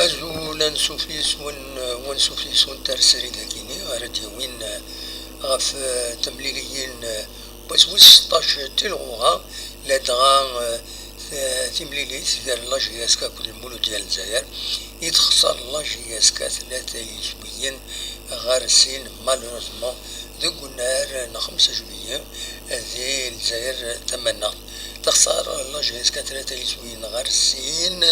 أزولا نسوفيس ونسوفيس ونترسري ذاكيني غاردي وين غاف تمليليين بس وستاش تلغوها لدغا تمليليت دار لاجياسكا كل المولو ديال الجزائر يتخسر لاجياسكا ثلاثة يشبيين غارسين مالوروزمون ذوك النهار 5 جوية ذي الجزائر تمنى تخسر لاجياسكا ثلاثة يشبيين غارسين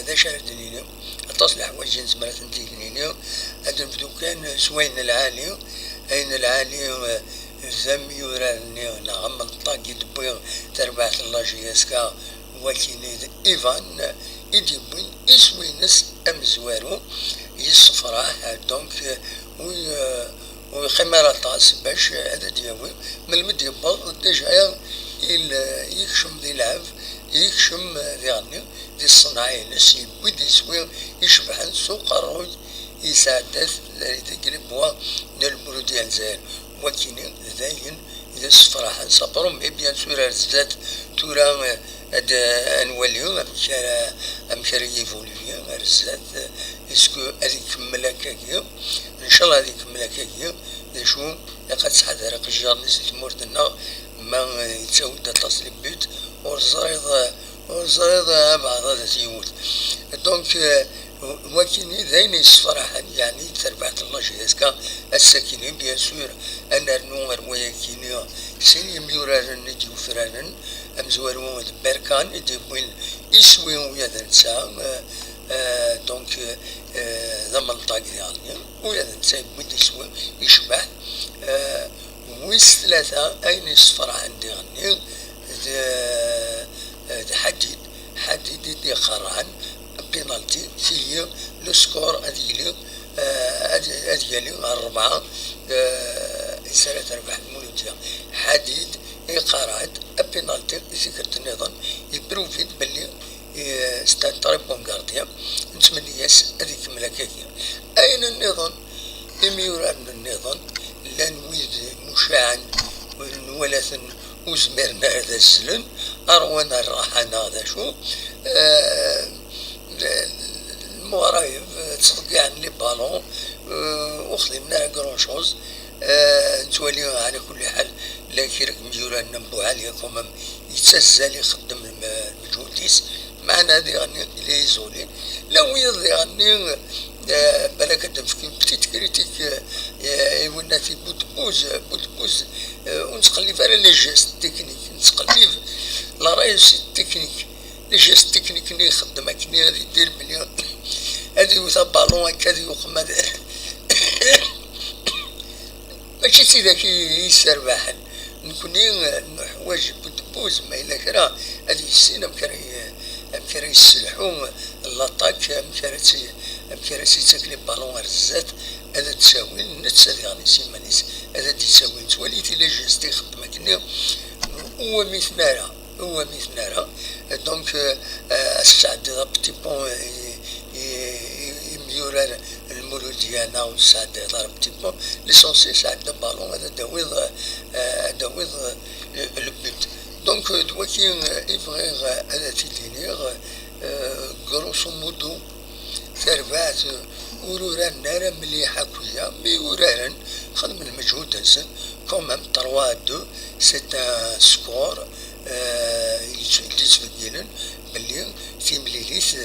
ذا شهر دليلي التصليح والجنس مرة دليلي هذا بدو كان سوين العالي أين العالي زم يوراني نعم الطاقي دبي تربعت اللاجياسكا وكيني إيفان يديبين يسوينس أمزوارو يصفراه دونك وخمارة طاس باش هذا دياوي من المد يبض ديجا يكشم ذي العاب يكشم ذي غني ذي الصناعي ناس يبدي يسوي يشبح سوق الروج يساعدث لتقلب هو نلبرو ديال الجزائر وكيني ذاين إذا صفراحا صبرهم بيان سورة الزاد تورا هاد أنواليو أمشار يفوليفيا غير الزاد إسكو هذيك ملاكاكيا إن شاء الله هذيك ملاكاكيا شو لقد حضر قجار تموردنا ما يتساود تصليب بيت ورزريض بعض هذا سيموت دونك وكيني ذاين الصراحة يعني تربعت الله جهازكا الساكنين بيان سور أنا النوار وياكيني سيني ميوران نجي وفران أمزوارون بركان يديبوين يسويون ويا ذا نسا دونك ذا منطقة يعني ويا ذا نسا يبوين يسوي يشبه ويس ثلاثة أين الصفرة عندي غني حديد دي قران بينالتي فيه لو سكور أديالي 4 سنة ربح المولودية حديد قرات بينالتي ذكرت النظام يبروفيد باللي ستانتاري بونغارديا نتمنى ياس هذيك ملاكاكيا أين النظام يميوران النظام لا نويد مشاعا ولا وزمرنا هذا السلم أروانا الراحنا هذا شو الموارايف تصدق عن لي بالون وخدمنا كرون شوز نتولي على كل حال لا كيرك مجورا نبو عليا كومام يتسزل يخدم المجهوديس معنا هذه غني لي زولي لو يضي غني بالك في بتيت كريتيك يولنا في بوز ونتقلب على لي جيست تكنيك نتقلب لا رايس تكنيك لي جيست تكنيك اللي يخدم كني غادي يدير مليون هذه يوثا بالون هكا يقوم هذا ماشي سي ذاك يسربح نكوني حوايج بوز ما إلا كرا هذه السنة مكرا يسلحو لاطاك مكرا تاكلي بالون رزات هذا تساوي النتس هذه غادي سيمانيس هذا تساوي توليتي لي جيست يخدم كني هو مثنارا دونك السعد بتي بون يميورا المولود ديالنا والسعد ضرب تي بون ليسونسي سعد بالون هذا داويض البيت دونك دواكي يفغي هذا تيلينيغ غروسو مودو تربعت وروران نارا مليحة كويا مي ورارن خدم المجهود هسن كومام 3-2 سيت سكور اللي تبدلن باللي في مليليث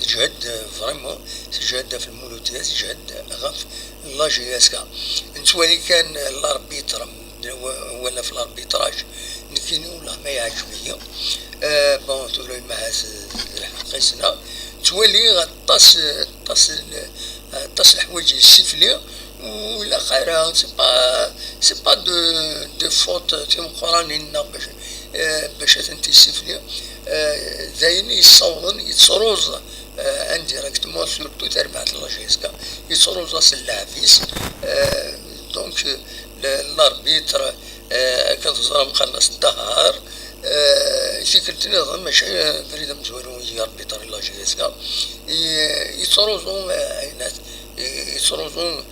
تجهد فريمون تجهد في المولودية تجهد غف لاجياسكا نتوالي كان الاربيتر ولا في الاربيتراج نكيني ولا ما يعجبني بون تولي مع الحقيسنا تولي غطاس الحوايج السفلي ولا خيرا سي با دو فوت تيم قرانينا باش تنتي السفلي زين يصورن يتصروز انديريكتمون سورتو تربعت لاجيسكا يتصروز اللاعبيس دونك الاربيتر كتزرى مخلص الدهار شكلت نظام ماشي فريدة مزورون يا اربيتر لاجيسكا يتصروزون عينات يتصروزون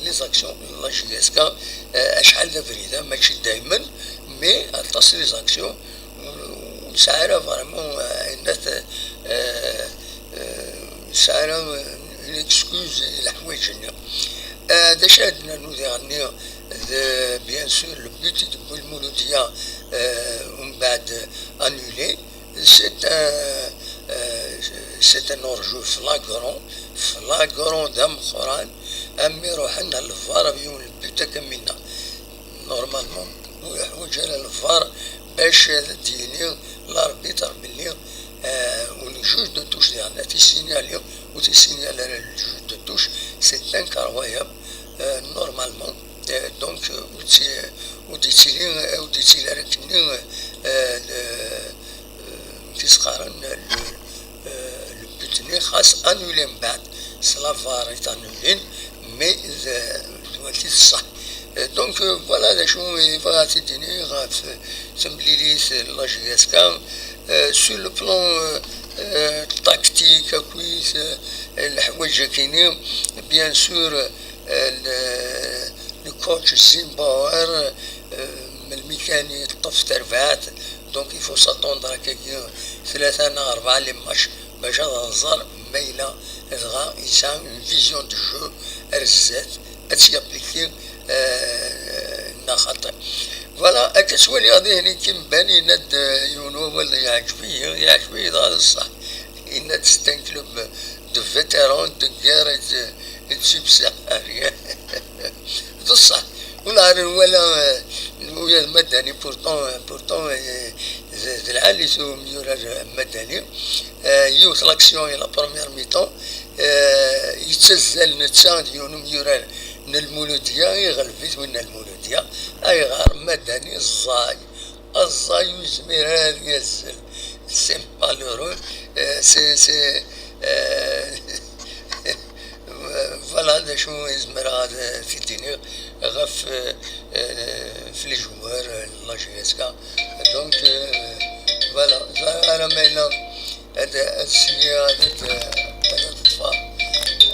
لي زاكسيون لاجيسكا اشحال فريدة ماشي دايما مي تصل لي زاكسيون سعره فريمون الناس سعره اكسكوز الحوايج هذا شاهدنا نوذي غني بيان سور لو بوت دو المولوديه ومن بعد انولي سيت ان اورجو فلاغرون دم قران امي روحنا للفار بيوم البوت كملنا نورمالمون ويحوج على الفار باش ديني الاربيتر باللي والجوج دو توش ديالنا تيسينياليو وتيسينيال على الجوج دو توش سي ان كارواياب نورمالمون دونك وديتيلي ركني كيسقارن البوتني خاص انولي من بعد سلافار يتانولين مي دوالتي الصح دونك فوالا هذا شنو يبغى تديني غاف تمليليس لاجياسكا سور لو بلون تاكتيك كويس الحوايج كاينين بيان سور الكوتش زيمباور الميكاني طف ترفعات دونك يفو ساتوندر هكاكي 3 أنا 4 لي ماتش باش هذا الزر مايله يبغى يسان اون فيزيون دو جو رزات اتيابليكي خاطر فوالا كتولي غادي هني كيمباني ناد يونو ولا يعجبني هذا الصح إن تستن كلوب دو فيتيرون دو غير سوبساهاريان بصح ولا ويا المدني بورتون العالي سو ميورا المدني يوث لاكسيون لا بروميير ميطون يتسزل نتسان ديونو ميورا المولوديه يغلفت من المولوديه اي غار مدني الزاي وزمير هذا يزل سي مالورو سي فوالا هذا شنو يزمر هذا في الدنيا غف في لي جوار لاجيسكا دونك فوالا انا ماينا هذا السيا هذا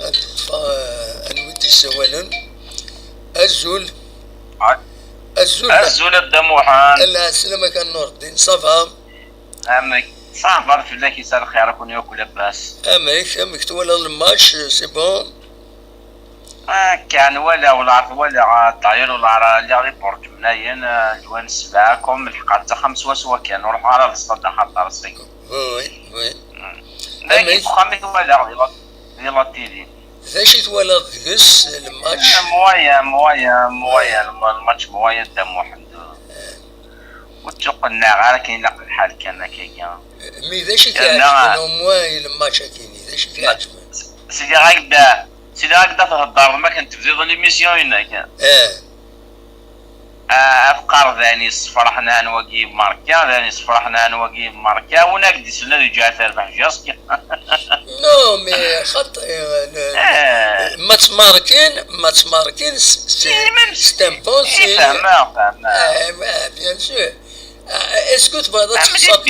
الطفا نودي سوالن الزول الدموحان لا سلامك النور الدين صافا امك صافا في الله كيسال خير كون ياكل لاباس امك تولى الماتش سي بون كان ولا عرف ولا طاير ولا اللي ريبورت مناين جوان 7 كوم الحق حتى 5 وسوا كان نروحوا على الصدى خاطر راسي وي لكن خميت ولا ديال تيلي فاش تولى ديس الماتش مويا الماتش مويا دموح وتقلنا غير كاين لا الحال كان كيكا مي فاش كيعجبنا مويا الماتش كاين فاش كيعجبنا سيدي هكذا تهضر ما كنت تبدي ليميسيون هناك افكار ثاني فرحنا نواقي ماركا ثاني فرحنا نواقي ماركا ونقدي سنة رجع تربح جاسك نو مي خط ماتش ماركين ستامبون سي فاهمة بيان سور اسكو تبغى تخسر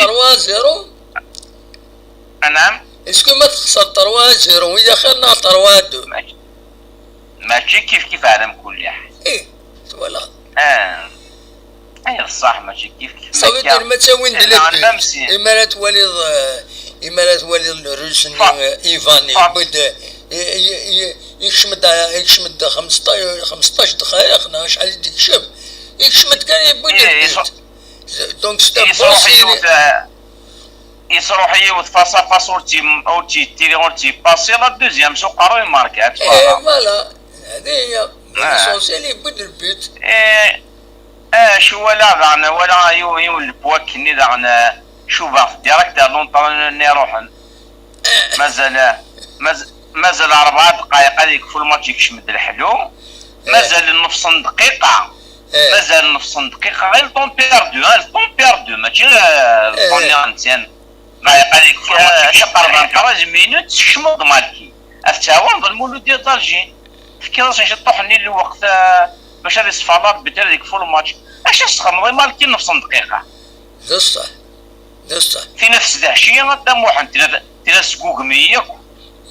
3-0 نعم اسكو ما تخسر 3-0 وإذا خلنا 3-2 ماشي كيف عالم كل حاجة ايه ولا اي صح ماشي كيف صافي دير ما تاوين دلك إما تولي الروسني ايفاني بدا يكشمد 15 دقائق شحال يديك شاب يكشمد كان يبدا دونك يصروح يوث فاصا فاصورتي تيري باسي لا دوزيام سو قارو يماركات فوالا هذه هي ليسونسيال يبدا البيت شو ولا يو البواكني داغنا شوفا ديريكت لونطون نروحن مازال 4 دقائق هذيك في الماتش يكشمد الحلو مازال نص دقيقة غير طون بيردو ماشي طون انسان هذيك شقر 14 مينوت شمض مالكي افتاوان المولود ديال طالجين فكرت باش طحني الوقت باش هذه الصفارات بدات هذيك فول ماتش اش تخمضي مالكي نص دقيقة دصح في نفس العشية قدام واحد تلا سكوك مية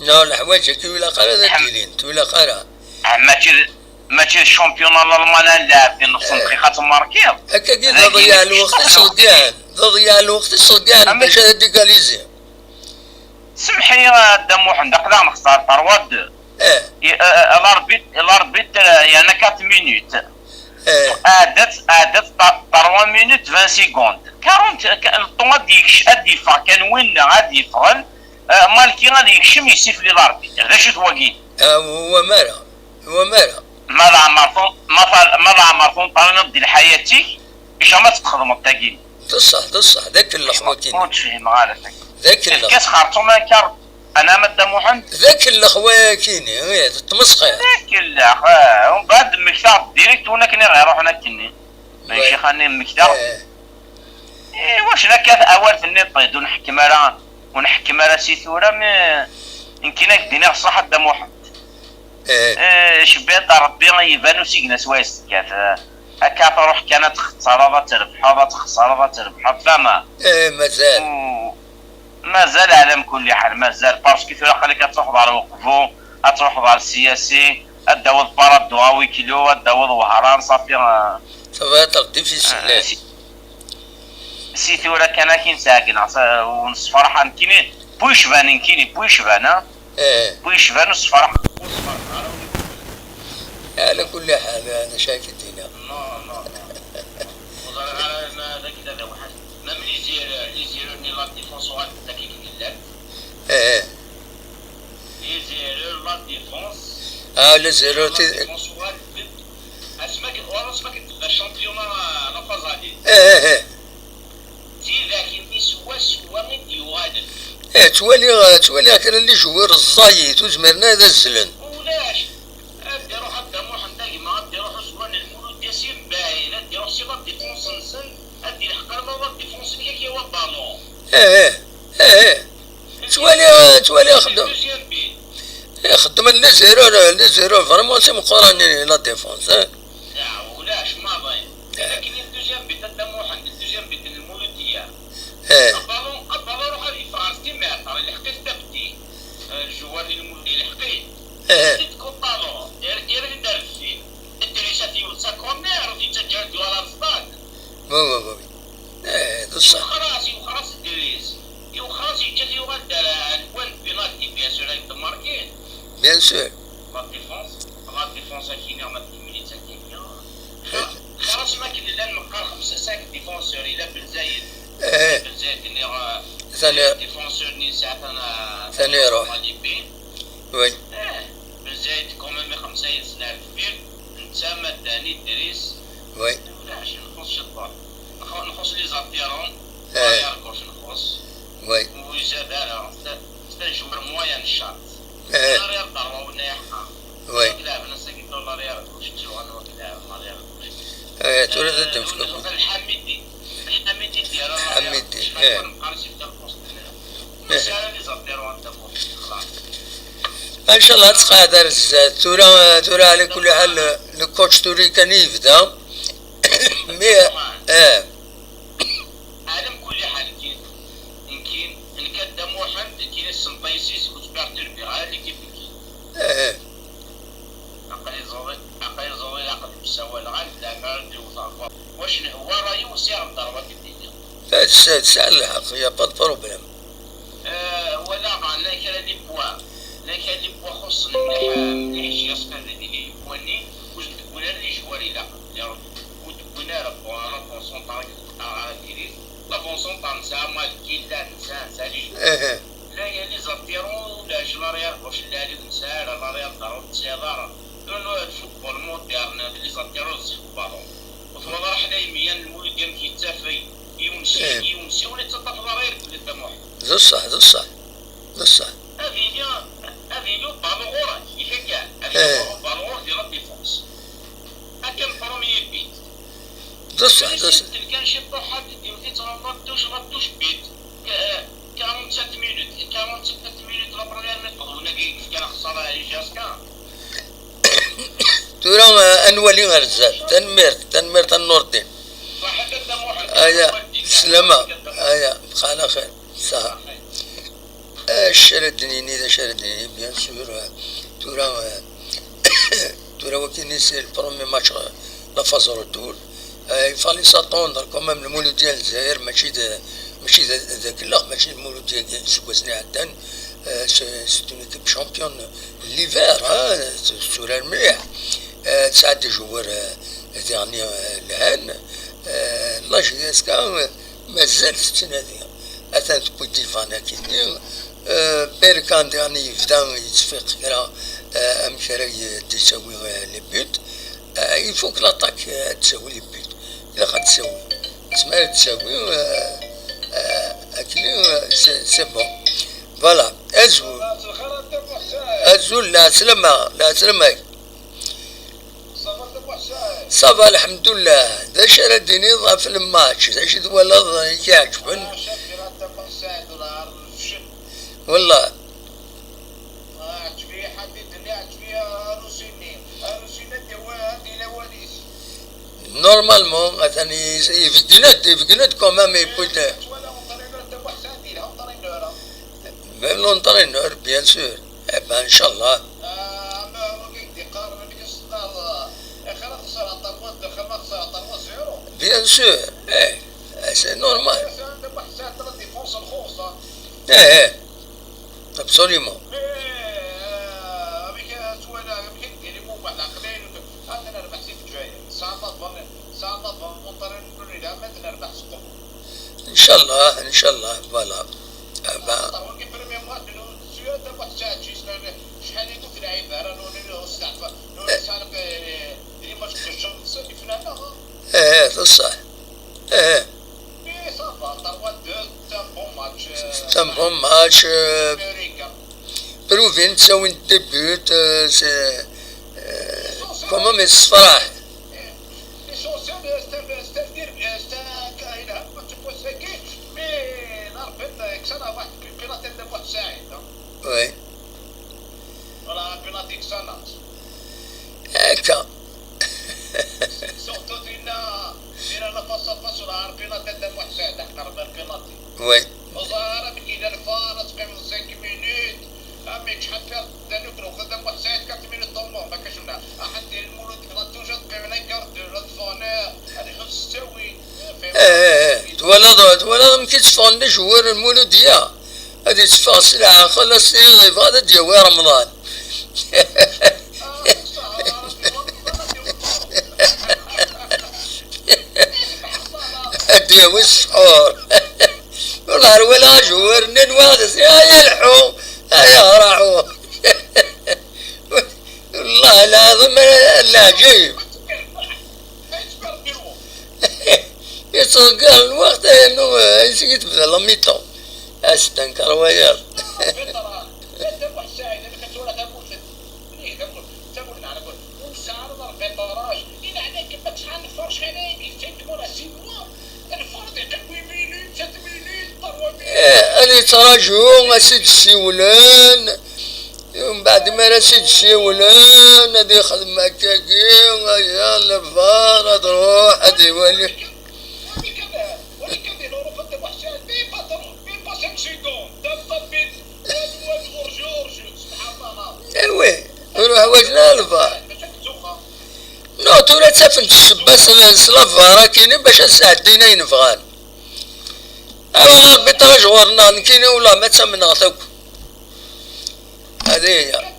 لا الحوايج كي ولا قرا ديالين ولا قرا ماشي الشامبيون الالمان لاعب في نص دقيقة تماركيض هكا كي ضيع الوقت اش ضيع ضياع الوقت الصقان باش ديكاليزي. سمحي دموح نقدر نختار 3-2. الاربيت يعني 4 مينوت. عادت 3 مينوت 20 سكوند 40 الطون غادي يفا كان وين غادي يفغل مالكي غادي يكشم يسيف لي الاربيت هذا شو تواقي. هو مالا ما عمركم طالنا بدي حياتي باش ما تخدم التاكين. تصح ذاك الاخواتين ما تفهم غالبا ذاك الكاس خارطوم كار انا مدام محمد ذاك الاخوة كيني تمسخ ذاك الاخ ومن بعد مكتاب ديريكت ونا كني غير روحنا كني ماشي خاني مكتاب. واش لك اول في النت طيب ونحكم على سيثوره ما يمكن دينا الصح دام محمد. شبيط ربي يبانو سيكنا سوايس كاف هكا تروح كانت خسارة تربح فما مازال على كل حال مازال باسكو ثورة خليك تروح على وقفو تروح على السياسي الداود بارد دواوي كيلو الداود وهران صافي ديفيسيل سي ثورة كان كين ساكن ونصفرحان كيني بويشبان وصفرحان على كل حال انا شايف الدنيا même les erreurs de la défense sont attaquées les erreurs de la défense les erreurs اسمك الشامبيونة لا فازالي تي لكن سوا من يوادل تولي كان اللي جوار الزايد وزمرنا هذا الزلن ولاش ديرو حتى محمد ما ديرو زوان المولود ياسين باين ديرو صيغه ديفونس نسن ادي الحقر ما هو ديفونس اللي كي هو البالون تولي خدم لي زيرو فريمون سي مقارنين لا ديفونس لا ولاش ما باين لكن الدوزيام بيت محمد الدوزيام بيت المولوديه البالون روح هذه فرنسا كيما اللي حقيت تبدي الجوار المولودي اللي حقيت تدكو البالون دير دار فيه الدريشاتي والساكونير وتتجاهل على الصاد وخلاص الدريس وخلاص يجي يغدى الوان بينالتي بيان سور avec ماركين بيان سور لا ديفونس كينا ما تكملي تاكينيا خلاص ما كاين الا نقار 5 ديفونسور الى بنزايد اللي ديفونسور ني ساعتنا ثاني يروح وي بنزايد كوميم 5 يسنع الكبير نتسامى الثاني الدريس وي لاش نخص شطار نخص لي زابيرون ما يركوش نخص وي ويزاد انا ستنجور مويان الشاط لا ريال ضربه ونيحها وي لا انا ساكن دولار ريال كلش تشوف انا وكذا ما ريال كلش تولد تمسك الحميدي ديال حميدي نقارس يبدا البوست مساله لي زابيرون انت خلاص ان شاء الله تقادر تورا على كل حال الكوتش توري كان يبدا مي عالم كل حال يمكن ان كان محمد كاين السنطيسيس وتبع تربي غير اللي كيف عقلي زوي عقل مستوى العالم لا فرد وصافا واش هو راي وسير الضربه الدنيا تسال الحق يا با بروبليم ولا معنا كان لي بوا خصنا مليح شي يسكن لي بواني ولا لي جواري لا وتبنا راه بونسون طارق على كيري لا بونسون طار نسا مالكي لا نسا لي لا يا لي زابيرون ولا جلاريال واش لا لي نسا لا ريال ضرب سيدار لو الفوتبول مودرن لي زابيرون في البالون وفرض راح دايما المولد ديال كيتافي يونسي ولا تطلع ضرير كل الدموع صح افينيو بالون يفكا افينيو بالون ديال الديفونس هكا البروميير بيت صح كان شي طاحات ديال تردوش بيت 47 مينوت لا بروميير ميطود ولا كان خساره جاسكا تورا انولي غرزات تنمير النوردين صح الدموع سلامة بخانا خير صح شردني بيان سور تورا وكي نسي البرومي ماتش لا فاز رتور يفالي ساتوندر كومام المولود ديال الجزائر ماشي ذاك لا ماشي المولود ديال سواسني عدان. سي اون ايكيب شامبيون ليفير سورار مليح. تسعة دي جوار ديرني الهان. لاج ديسكا مازال السنة هذي أثنت بويتي فانا كيني. بيركان ديرني يبدا يتصفيق كرا أمكرا تساوي لي بيوت. يفوك لاطاك تساوي لي بيوت. إلا قد تساوي تسمى تساوي أكلي سي بون. فوالا أزول لا سلامة لا سلامة. صافا الحمد لله. ذا شرا ديني ضاف الماتش ذا شد ولا يعجبن والله. نورمالمون مثلا يفقنت كومام يبوت ميم لونترينور بيان سور. ان شاء الله. بيان سور سي نورمال. ابسوليومون. ان شاء الله ان شاء الله. فوالا صح. un bon match. Provin تساوي الديبيوت كومام الصفراح. وي هكا. وي وظهر إلى الفارس قبل 5 minutes. أميك حتى ذنكرو خدم وحسين 4 minutes طموح ما كشفنا أحد المولود لا توجد قبل كارت الفونير هذه خمس تسوي. تولد مكيت فون جوار المولودية هذه تفاصيل خلاص هذا ديال رمضان. ديال السحور والله ولا جوار نواقص يا يلحو يا راحو. والله العظيم لا جيب يتوقع الوقت انه نسيت بدا لاميطون استنكر وير. أنا تراجعوا سيد السيولان ومن بعد ما رسيد السيولان هذه خدمة كاكين يا الفار تروح هذه ولي ايوه نروح وجنا الفار. نو تولا تسافن تسباس الفار كاينين باش نساعدينا ينفغان. ربي ترجورنا نكيني ولا ما تسمن غثوك. هذه هي.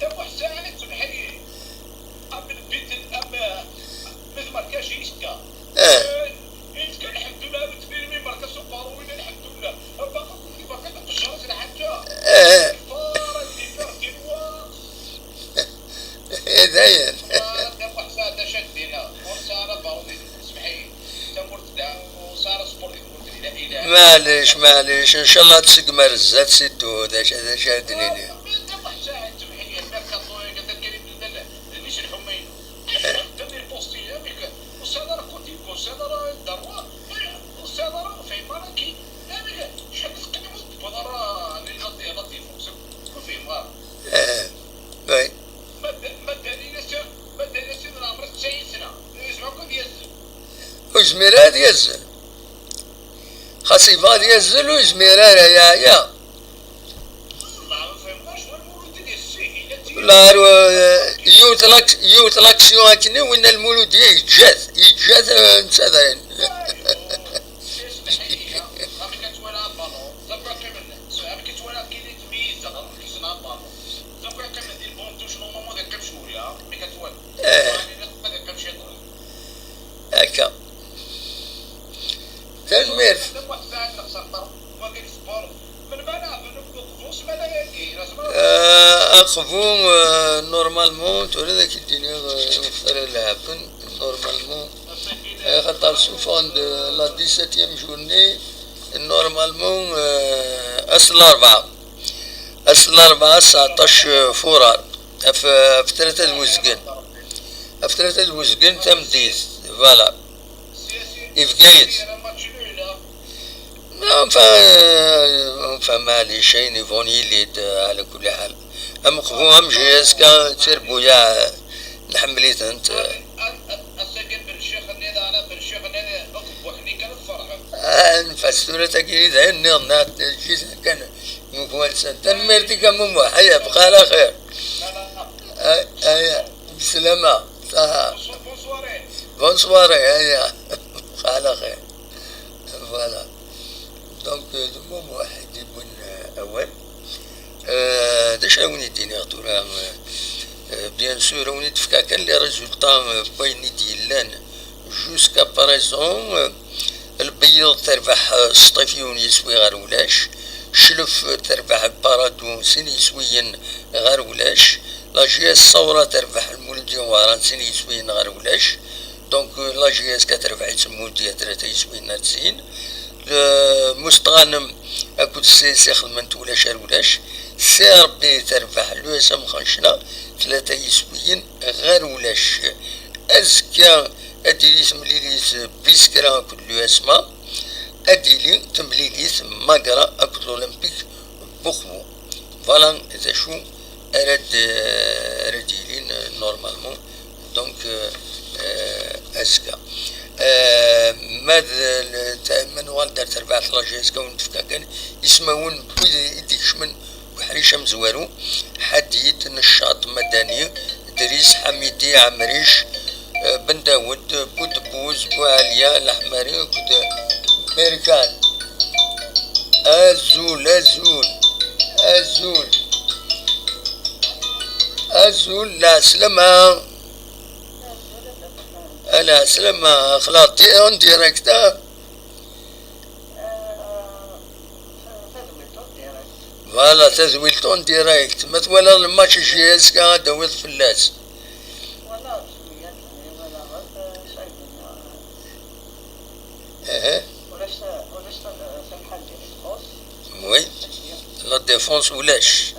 هذايا معليش ان شاء الله تسقمر الزاد سيدو هذا شادنيني. وزميرات يزن خاصيفات يزن وزميرات يا لا يوت لاكسيون هكني وين المولود يتجاز نسادين. هكا تجمير أخفو نورمالمون تولي ذاك الدنيا يوفر لعبن نورمالمون خاطر سوفون لا 17 جورني نورمالمون أصل الأربعة 19 فورار في 3 المزقن في 3 المزقن تمديد فوالا إفقايت فما لي شيء يفون يليد على كل حال أم قفو هم جياز كان تربو يا نحمليت أنت فاستورة تكيد هني نات جيس كان مكوال سنتن مرتي كم حياة بقى على خير بسلامة صح بونسواري هيا بقى على خير فوالا دونك المهم واحد يبون أول داش راوني ديني غدورا بيان سور راوني تفكاك لي ريزولطا بويني ديالان جوسكا باريزون البيض تربح سطيفيون يسوي غير ولاش شلف تربح بارادون سن يسويين غير ولاش لا جياس صورة تربح المولدين واران سن يسويين غير ولاش دونك لا جياس كتربح يسمو دياترا يسويين ناتسين مستغانم اكود سي خدمت ولاش سي ربي تربح لو اسم خنشنا 3 يسويين غير ولاش ازكى اديليس مليليس بيسكرا كل اسما اديلي تمليليس ماغرا اكود الاولمبيك بوخبو فوالا اذا شو رديلين نورمالمون دونك اسكا ماذا منوال دار تربع ثلاجيس كون تفكاكن يسمون بيديك شمن وحريشة مزوارو حديد نشاط مدني دريس حميدي عمريش بن داود بود بوز بواليا الأحمري كود ميركان أزول لا سلامة أنا سلامة خلاطي اون ديريكتا فوالا تزويلتون ديريكت ما تولا الماتش جياز كان دويت فلاس وي لا ديفونس ولاش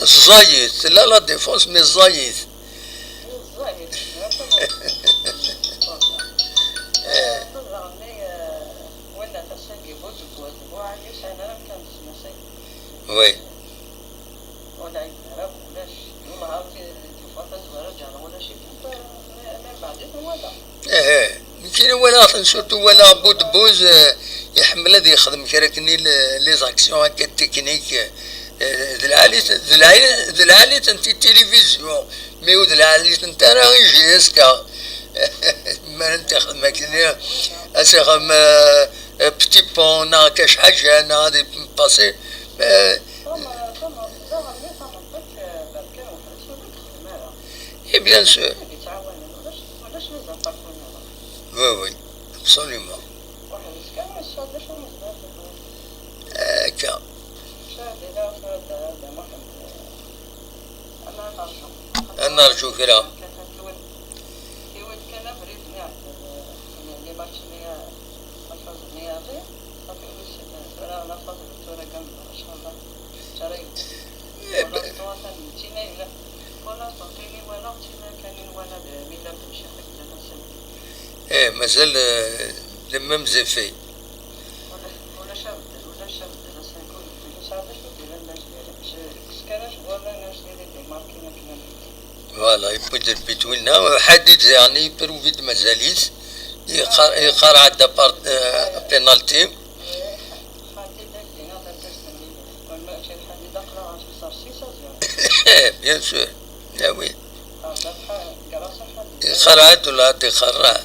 الزايد لا ديفونس مي الزايد وي يمكن ولا سورتو ولا بود بوز يحمل هذا يخدم كراكني لي زاكسيون هكا تكنيك ذلعالي تنتي التلفزيون مي ذلعالي انت راه يجي اسكا ما انت خدمك اسا خم بتي بون هكا حاجه انا غادي باسي اي بيان سور وي ابسوليومون هكا أنا أرجو كلام ايه مازال لما مزفي فوالا يبدل بتوينا حدد يعني بروفيد مازاليس يقرع عندها بينالتي بيان سور. لا وي. خرعت ولا عندي خرع.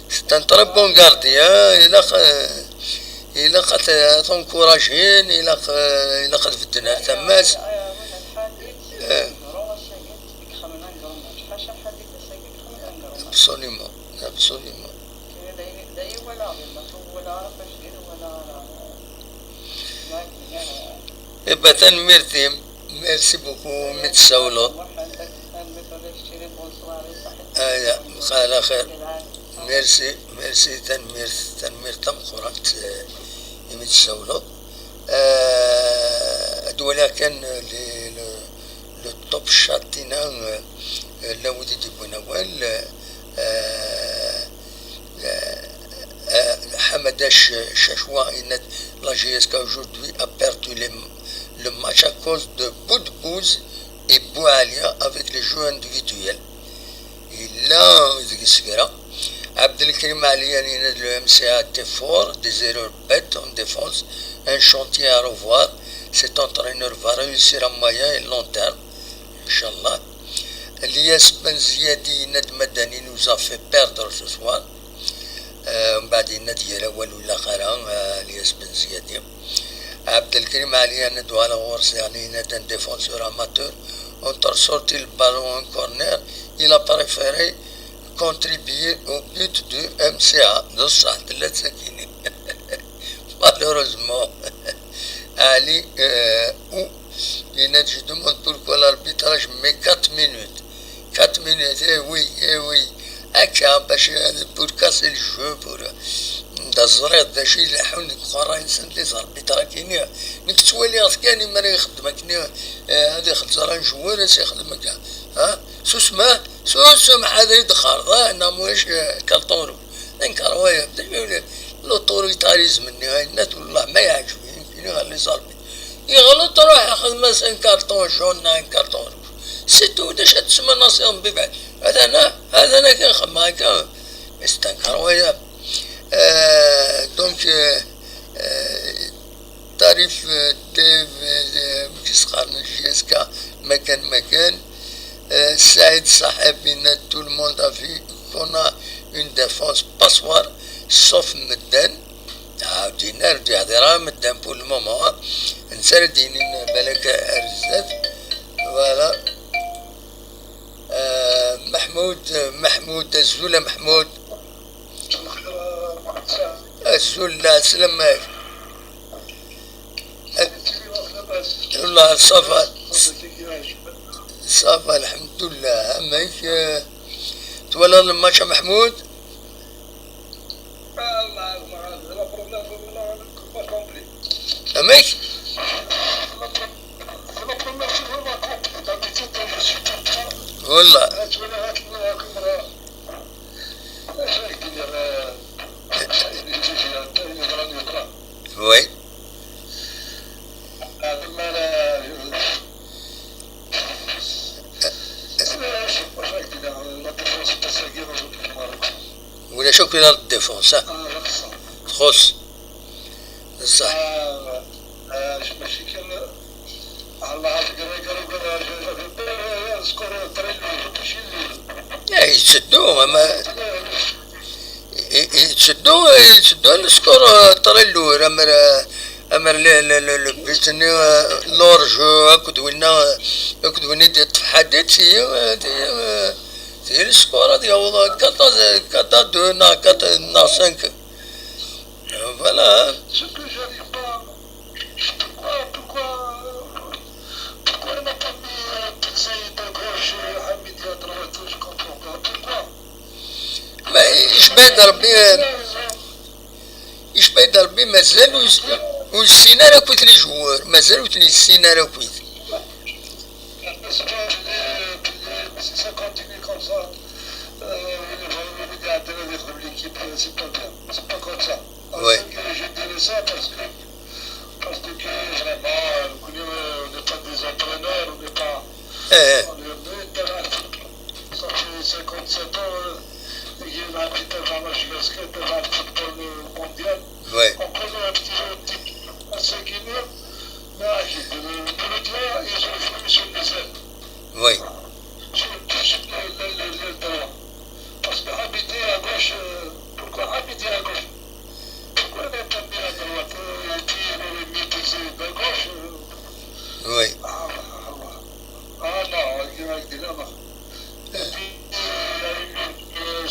C'est un très bon gardien. إلا قد تنكوراجين إلا قد فتنا تماس. Absolument, absolument. Eh ben, merci beaucoup, متسولو. على خير. ميرسي تنمير تمخرات متسولو. ولكن لو توب شاتينا لودي تكون أول Hamada Chachoua la GSK aujourd'hui a perdu le match à cause de Boudbouz et Boualia avec les jeux individuels. Et là, Abdelkrim Aliani le MCA était fort, des erreurs bêtes en défense, un chantier à revoir. Cet entraîneur va réussir à moyen et long terme, Inch'Allah. Elias Benziadi Nad Madani nous a fait perdre ce soir. بعدين ندي الأول ولا خيران الياس بن زيادي. عبد الكريم علي ندو على غورس يعني ندن ديفونسور اماتور. Entre sorti le ballon en corner, il a préféré contribuer au but du MCA. De ça, de la Sakini. Malheureusement, Ali, où je demande pourquoi l'arbitrage met 4 minutes. 4 minutes, eh oui. هكا باش بور كاسي الجو بور دا الزريط دا شي لحون اخرى انسان اللي صار بتراكينيا نك توالي غاسكاني ما يخدمك هذا يخدم جوار يخدم كاع ها سوسما هذا يدخر انا موش كالطورو نكر ويا لوتوريتاريزم مني الناس والله ما يعجبني اللي صار يغلط روح ياخذ مثلا كارطون جون كارطون سيتو داش تسمى ناصيهم ببعد هذا انا كنخدم هكا مستنكر ويا دونك تعريف ديف كيسقارن جيسكا مكان سعيد صاحبنا تو الموند افي كونا اون ديفونس باسوار صوف مدان عاودينا رجع راه مدان بول المومون نسردين بالك ارزات فوالا. محمود الزولة محمود الزولة سلامك والله صافا الحمد لله. همك تولى الماتش محمود همك والله وي ولا شكرا للديفونس تخص صح يتشدوه ما يتشدوه السكور طريلو امر البيتني لورجو اكد وين دي تحديت هي السكور هذه والله كاتا دو نا 5 فوالا. ما يشبه ربي مازال والسيناريو كويت لي جوار مازال وتني السيناريو كويت. Oui. Parce que vraiment, on n'est pas des entraîneurs, on n'est pas. Ça fait 57 ans, il y a un arbitre dans la GSK, dans le football mondial. On connaît un petit à 5 minutes, Oui. Parce que habiter à gauche, pourquoi habiter à gauche? Pourquoi ne pas mis à droite? Et puis le maîtriser de gauche. Oui. Ah non, il dit là-bas. Et puis,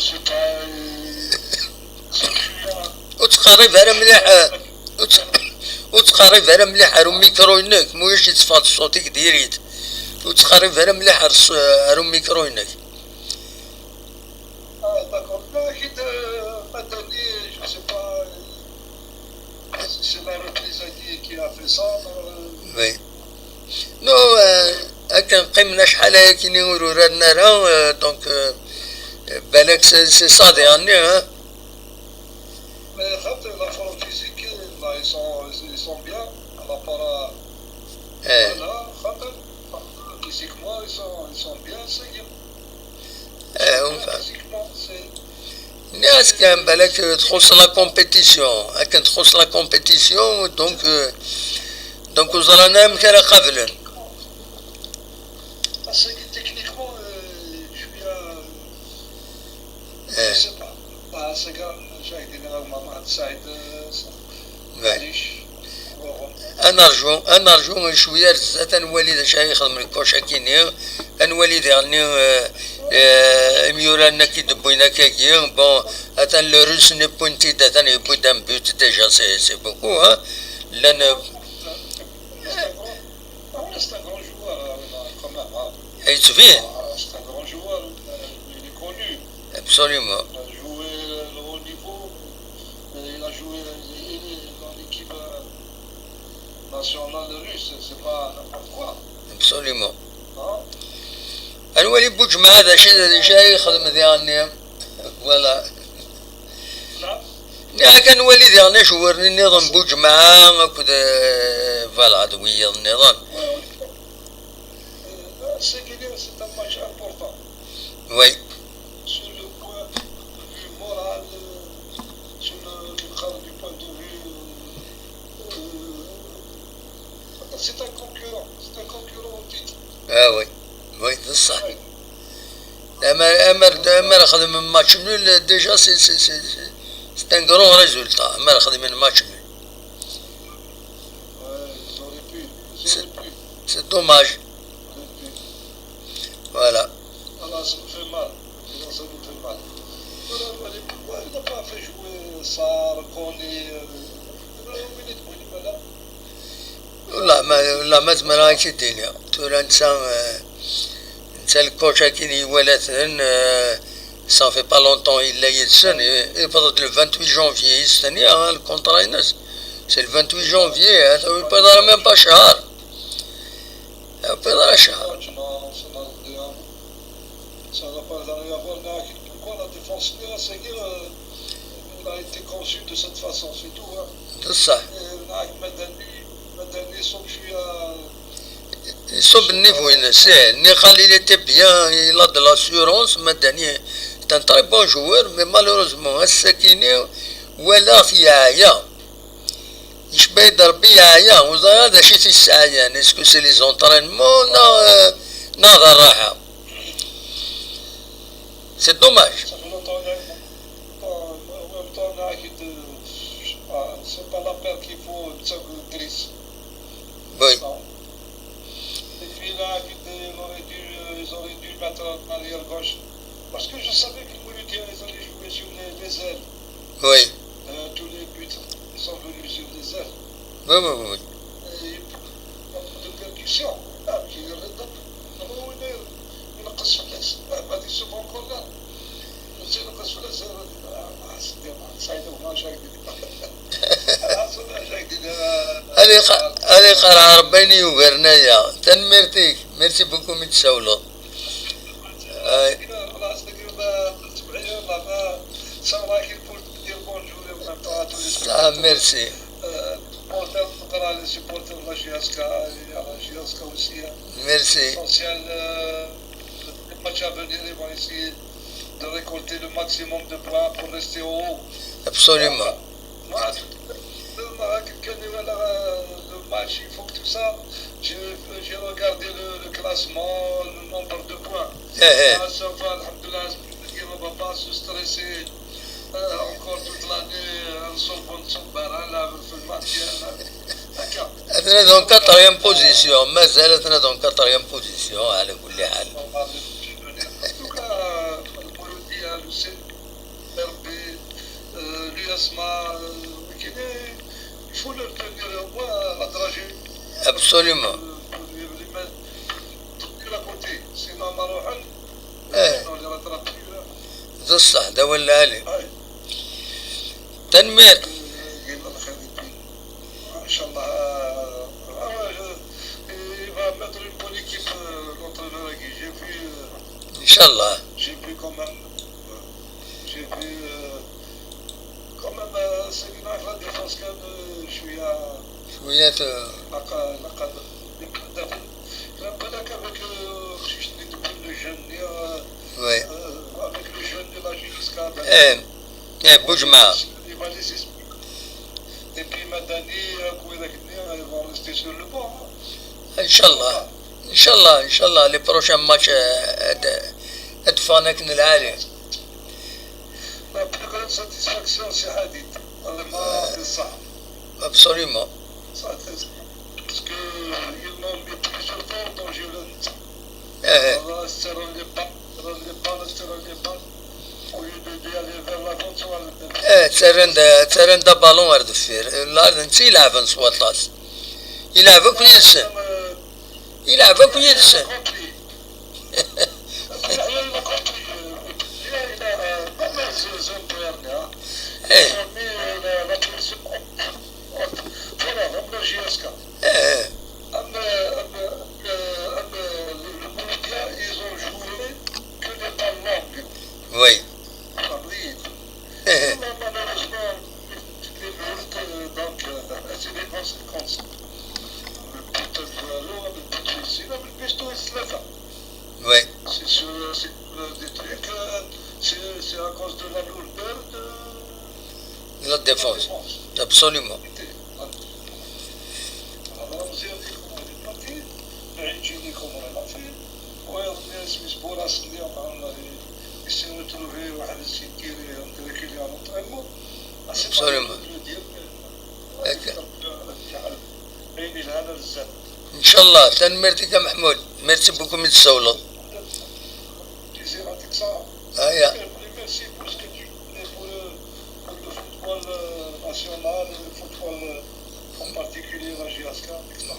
c'est pas. وتقرب على مليح وتقرب على مليح على الميكرو هناك موش يتصفات صوتك ديريت وتقرب على مليح على الميكرو هناك. D'accord. Quitte Madani, je ne sais pas, c'est la reprise qui a fait ça. Oui. نو هكا قمنا شحال هكا كي نقولوا رادنا راه دونك بالك سي صاد يعني Mais la forme physique, là, ils sont bien par rapport à. Voilà, physiquement, ils sont bien, c'est bien. Physiquement, c'est. الناس كان بالك تخص لا كومبيتيسيون هكا تخص لا كومبيتيسيون دونك وزرانا مثلا قبلا. Parce que techniquement, je suis je sais pas. C'est grave, j'ai dit là, maman, ça aide. انا ارجو شويه زاد الوالد شاي يخدم الكوشه كينيا الوالد يعني ميولا كي دبوينا كاكي بون اتان لو روس ني بوينتي داتان يبوي دام بوت ديجا سي بوكو ها لان C'est un grand joueur, quand même. حيت فيه C'est un grand joueur, il est connu. ابسوليومون. Il a joué le haut niveau, il a joué dans l'équipe nationale russe, c'est pas n'importe quoi. ابسوليومون. Hein? الوالي بوجمع هذا شاي يخدم يعني فوالا. Là, كان والدي يعني شورني النظام بوجمع كذا فوالا عدوية النظام. c'est un match important. وي. Sur le point de vue moral, sur du point de vue. C'est un concurrent au titre. وي وي بصح. أمر خدم من ماتش نول ديجا سي ان كرون ريزولتا أمر خدم من ماتش نول. Ils auraient pu. سي دوماج. فوالا. Voilà, ça nous fait mal. Ça nous fait mal. Pourquoi il n'a pas fait jouer Sarr, Koné, والله ما تمراكش الدنيا تقول انت الكوتش كي ولاتن صافي با لونطون الا يتسن يبدا لو 28 جونفي الثانية الكونترا ينس سي لو 28 جونفي هذا يبدا ميم با شهر يبدا شهر. Ça n'a pas rien à voir. Pourquoi la défense a été conçue de cette façon, c'est tout. بصح. Madani صوب شوية. صوب النيفو ينس ني خالي لي تي بيان إلا دو لاسيورونس مداني c'est un très bon joueur mais malheureusement الساكيني ولا في عيا يشبه يضرب عيا وزا هذا شي تيسعيان اسكو سي لي زونطرينمون ناض الراحة سي دوماج. C'est pas la paire qu'il faut, Gris. Oui. Et puis là, ils auraient dû mettre en arrière gauche. Parce que je savais que Mouloudia, ils allaient jouer sur les ailes. Oui. Tous les buts, ils sont venus sur les ailes. Oui, oui, oui. Et de percussion. Qui redonne. Il a cassé la pas dit souvent qu'on l'a. C'est le cassé la ça a été vraiment chaque هذه قرار رباني وبرنايا تنمرتيك ميرسي بوكو متساولو. ميرسي. ميرسي. De récolter le maximum de points pour rester au haut. Absolument. Le Maroc, le match, il faut que tout ça. J'ai regardé le classement, le nombre de points. Ça va, alhamdoulilah, on ne va pas se stresser encore toute l'année. في الماتش هكا. اثنا دون كاتريام بوزيسيون، مازال اثنا دون كاتريام بوزيسيون على كل حال. المولودية لوسي ربي الياسما كاين يفو لو تونير هو الدراجي. ابسوليومون. سينو ما روحن. ذو الصح ده ولا علي. تنمير. ان شاء الله il va mettre une bonne équipe l'entraîneur qui j'ai vu ان شاء الله. j'ai vu quand même ساكن في لا ديفونس كان شويه لقد كان بالك avec خشيشني تكون لو جون وي avec le jeune de la Jusqu'à بوجماعة. Et puis Madani, ils vont rester sur le banc. ان شاء الله ان شاء الله ان شاء الله. لي بروشان ماتش ادفانك العالي. La plus grande satisfaction, c'est Hadid. Vraiment, c'est ça. Absolument. Parce qu'ils m'ont mis plusieurs fois en danger. Allah, serrant les balles. Au lieu d'aller vers l'avant, tu vois. تسرن دا بالون ورد فير الارض انت يلعب سواطاس يلعبك ويدسن يلعبك ويدسن. Oui. Oui. C'est à cause de la lourdeur de la défense. Absolument. Absolument. ان شاء الله. تنمرتك يا محمود. ميرسي بوكو من السولة. هيا.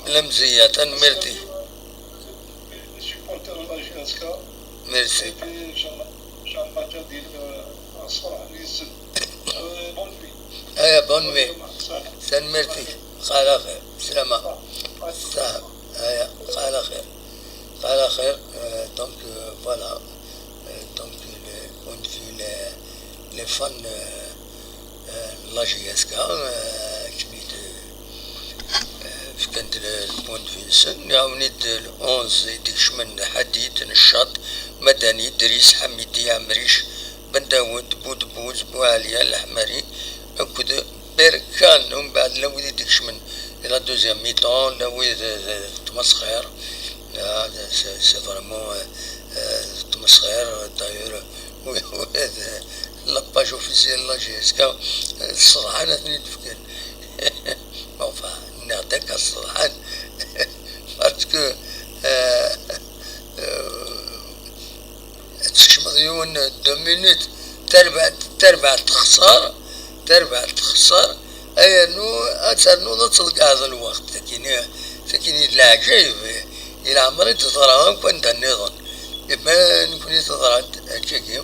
لمزية تنمرتي. ميرسي. هيا بونوي. تنمرتي. خير خير. سلامة. صاحب. هيا خير خير. خير خير. Donc voilà. Donc on dit les fans la GSK كانت البوند فينسن ونيد الأونز يديكش من حديد نشاط مدني دريس حميدي عمريش بن داود بودبوز بوعليا الحمري أكد بركان ومن بعد لو يديكش من لا دوزيام ميطون لو تمسخير سي فريمون تمسخير دايور لاباج اوفيسيال لا جي اس كا الصراحة أنا ثني تفكر enfin نعطيك الصراحة باسكو تشمض يون 2 مينوت تربع تخسر أي نو أثر نو تلقى هذا الوقت لكن لا جايب إلى عمري تطران كنت النظام إما نكون تطران أكيد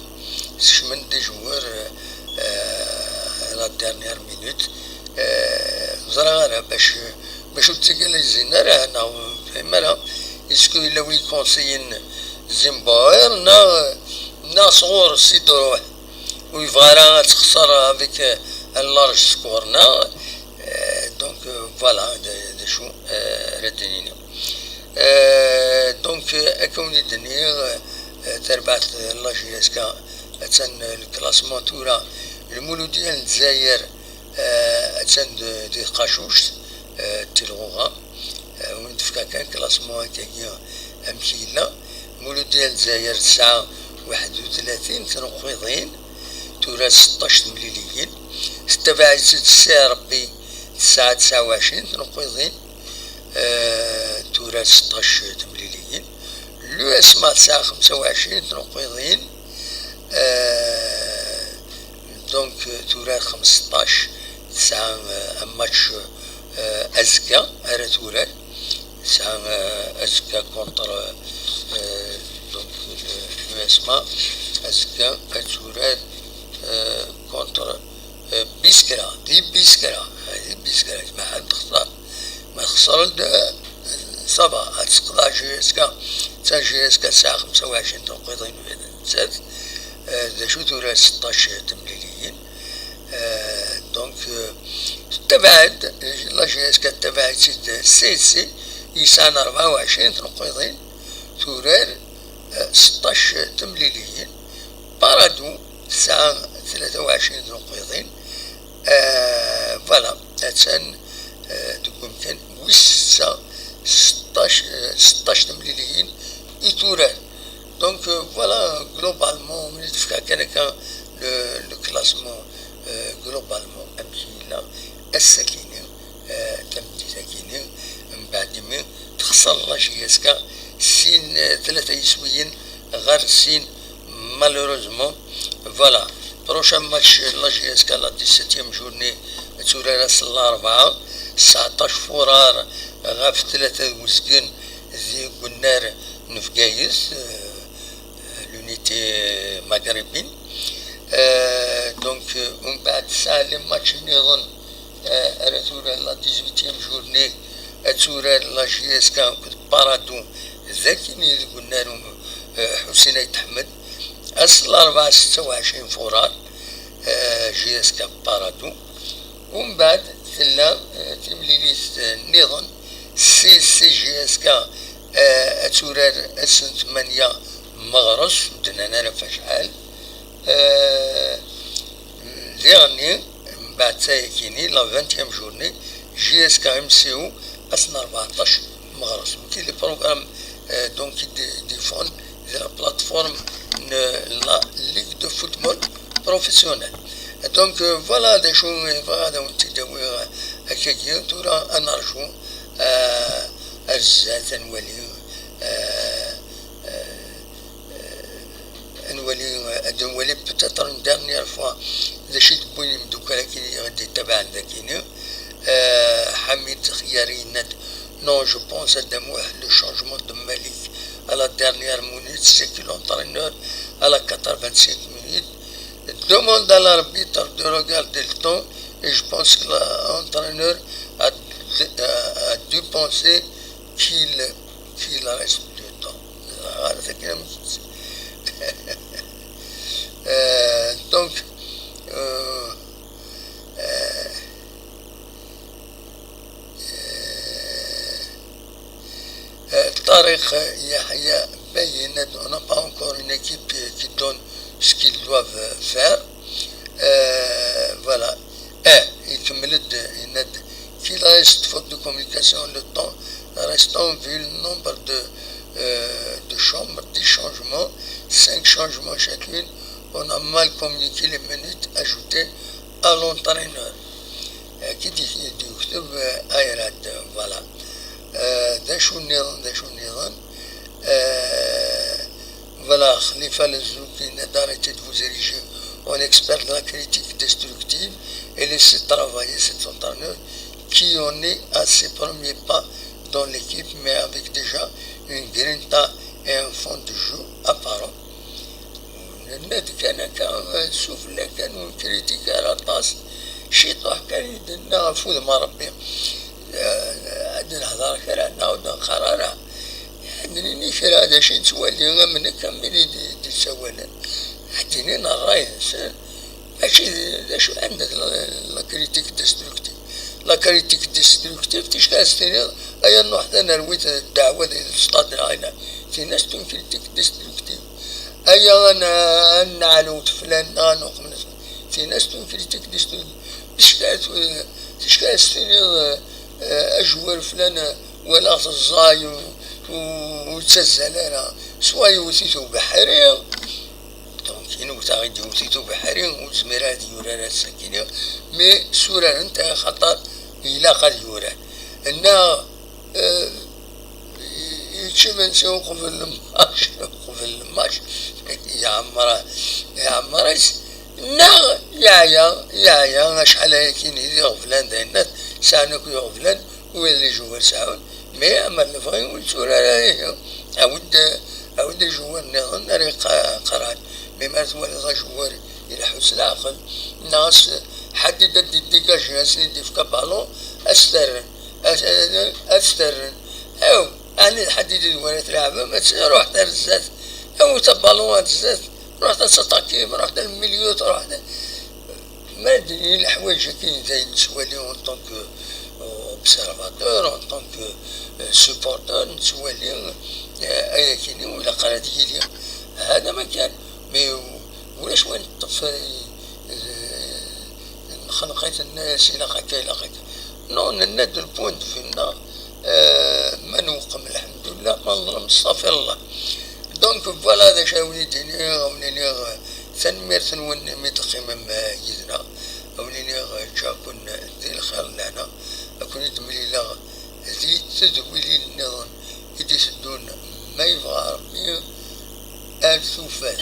شمن دي جوار لا ديرنيير مينوت زرعنا باش تسجل الزينة هنا فهمنا اسكو إلا وي كونسيين زيمباير نا صغور سي تروح ويفارا تخسر افيك اللارج سكور نا دونك فوالا دا شو ردنيني دونك اكوني الدنيا تربعت لا جي اس كا تسن الكلاسمون تورا المولودية الجزائر تسن دي قاشوش تلغوها وندفكا كان كلاسمون هكايا أمثلة مولود ديال الجزائر 931 تنقيضين تورا 16 مليليين استبعد السي ربي 29 تنقيضين تورا 16 مليليين لو اسما 25 تنقيضين دونك تورا 15 ماتش أزكا أرى تورا أزكا كونتر دونك لو اسما أزكا تورا كونتر بيسكرا دي بيسكرا هذه بيسكرا ما حد خسر صبا تقضى جيسكا تا جيسكا 25 تنقيضين زاد دا شو تورا 16 تمليليين دونك تبعد لا جيسكا تبعد سي يسان 24 تنقيضين تورا 16 تمليليين بارادو 23 تنقيضين فوالا تاتسان دوك كان وسا 16 تمليليين يتوران دونك فوالا جلوبالمون ملي تفكا كان لو كلاسمون جلوبالمون أمثلة الساكنين تمدي ساكنين من بعد ما تخسر لا جياسكا سين 3 يسويين غير سين مالوروزمون فوالا بروشان ماتش لا جياسكا لا 17 جورني تورا راس الأربعة 19 فرار غاف 3 وسكن زي قنار نفقايس لونيتي مغربين دونك ومن بعد سالم ماتش نظن أنا تورا لا 18 جورني تورا لا جياسكا بارادو ذاكيني قنار حسين أحمد أصل 4 26 فرار جياسكا بارادو ومن بعد ثلا تمليليت نظن سي جي اس كا تورار اسن 8 مغرس ودنا نعرف شحال ليغني من بعد تايكيني لا 20 جورني جي اس كا ام سي او اسن 14 مغرس كي لي بروغرام دونك ديفون لا بلاتفورم لا ليغ دو فوتبول بروفيسيونيل دونك فوالا دا شو هذا وانت داوي هكاكيا تورا انا نرجو الزات نولي بتاتر une dernière fois ذا شي تبوني مدوكا لكن غادي تبع ذاكيني حميد خياري ند non je pense à le changement de Malik à la dernière minute c'est que l'entraîneur à la 85 minutes demande à l'arbitre de regarder le temps et je pense que l'entraîneur a dû penser qu'il reste du temps. Donc Tariq Yahya Bayinat, on n'a pas encore une équipe qui donne ce qu'ils doivent faire. Voilà. Il qu'il reste, faute de communication, le temps restant, vu le nombre de chambres, 10 changements, 5 changements chacune, on a mal communiqué les minutes ajoutées à l'entraîneur. Qui dit Ayrat, voilà. داشو النظام voilà Khalifa Lezouki d'arrêter de vous ériger en expert de la critique destructive et laisser travailler cet entraîneur qui en est à ses premiers pas dans l'équipe mais avec déjà une grinta et un fond de jeu apparent. النادي كان شوف اللي كانوا كريتيك على الطاس شي طاح كان يدنا فوز ما ربي عندنا هضار كرهنا ودنا قرارة عندنا نشر هذا شي نتولي من كملي دي سوانا عندنا نراي ماشي شو عندك لا كريتيك ديستركتيف لا كريتيك ديستركتيف تشكال ستيني ايا نوحدة نرويت الدعوة ديال السطاد هنا في ناس تون كريتيك ديستركتيف ايا انا نعلو فلان نانوق من في ناس تون كريتيك ديستركتيف تشكال ستيني أجور فلان ولا الزاي وتسزل سواء وثيتو بحري كاين وتاغيدي وثيتو بحري وزميرة هادي يورا السكينة مي سورة انت خطر إلا قد يورا أنا يتشمن سوق في الماش يا عمرس نا يا شحال هيكين يدي غفلان داينات سانك غفلان ويلي جوار ساون مي اما الفاي والسورة راهي أود جوار نظن ناري قران مي ما تولي جوار إلى حسن العقل ناس حددت الديكاج ناس ندي في كابالون أسترن أو أنا حددت الولاد لعبة ما تروح ترزات أو تبالون تزات رحت السطاكيم رحت المليوت رحت ما ادري الحوايج كاين زي نسوى لي اون طونك اوبسيرفاتور اون طونك سوبورتور نسوى لي ايا كاين ولا قرات لي هذا ما كان مي ولاش وين طفى خلقيت الناس الى هكا الى هكا نون الند البوينت فينا ما نوقم الحمد لله ما نظلم استغفر الله دونك فوالا هذا شاوني ديني غونيني ثنمير ثنون ميتقي مما يدنا غونيني جاكون ذي الخير لنا أكون دملي لا ذي تدويلي النظام يدي سدون ما يبغى ربي ألف وفاث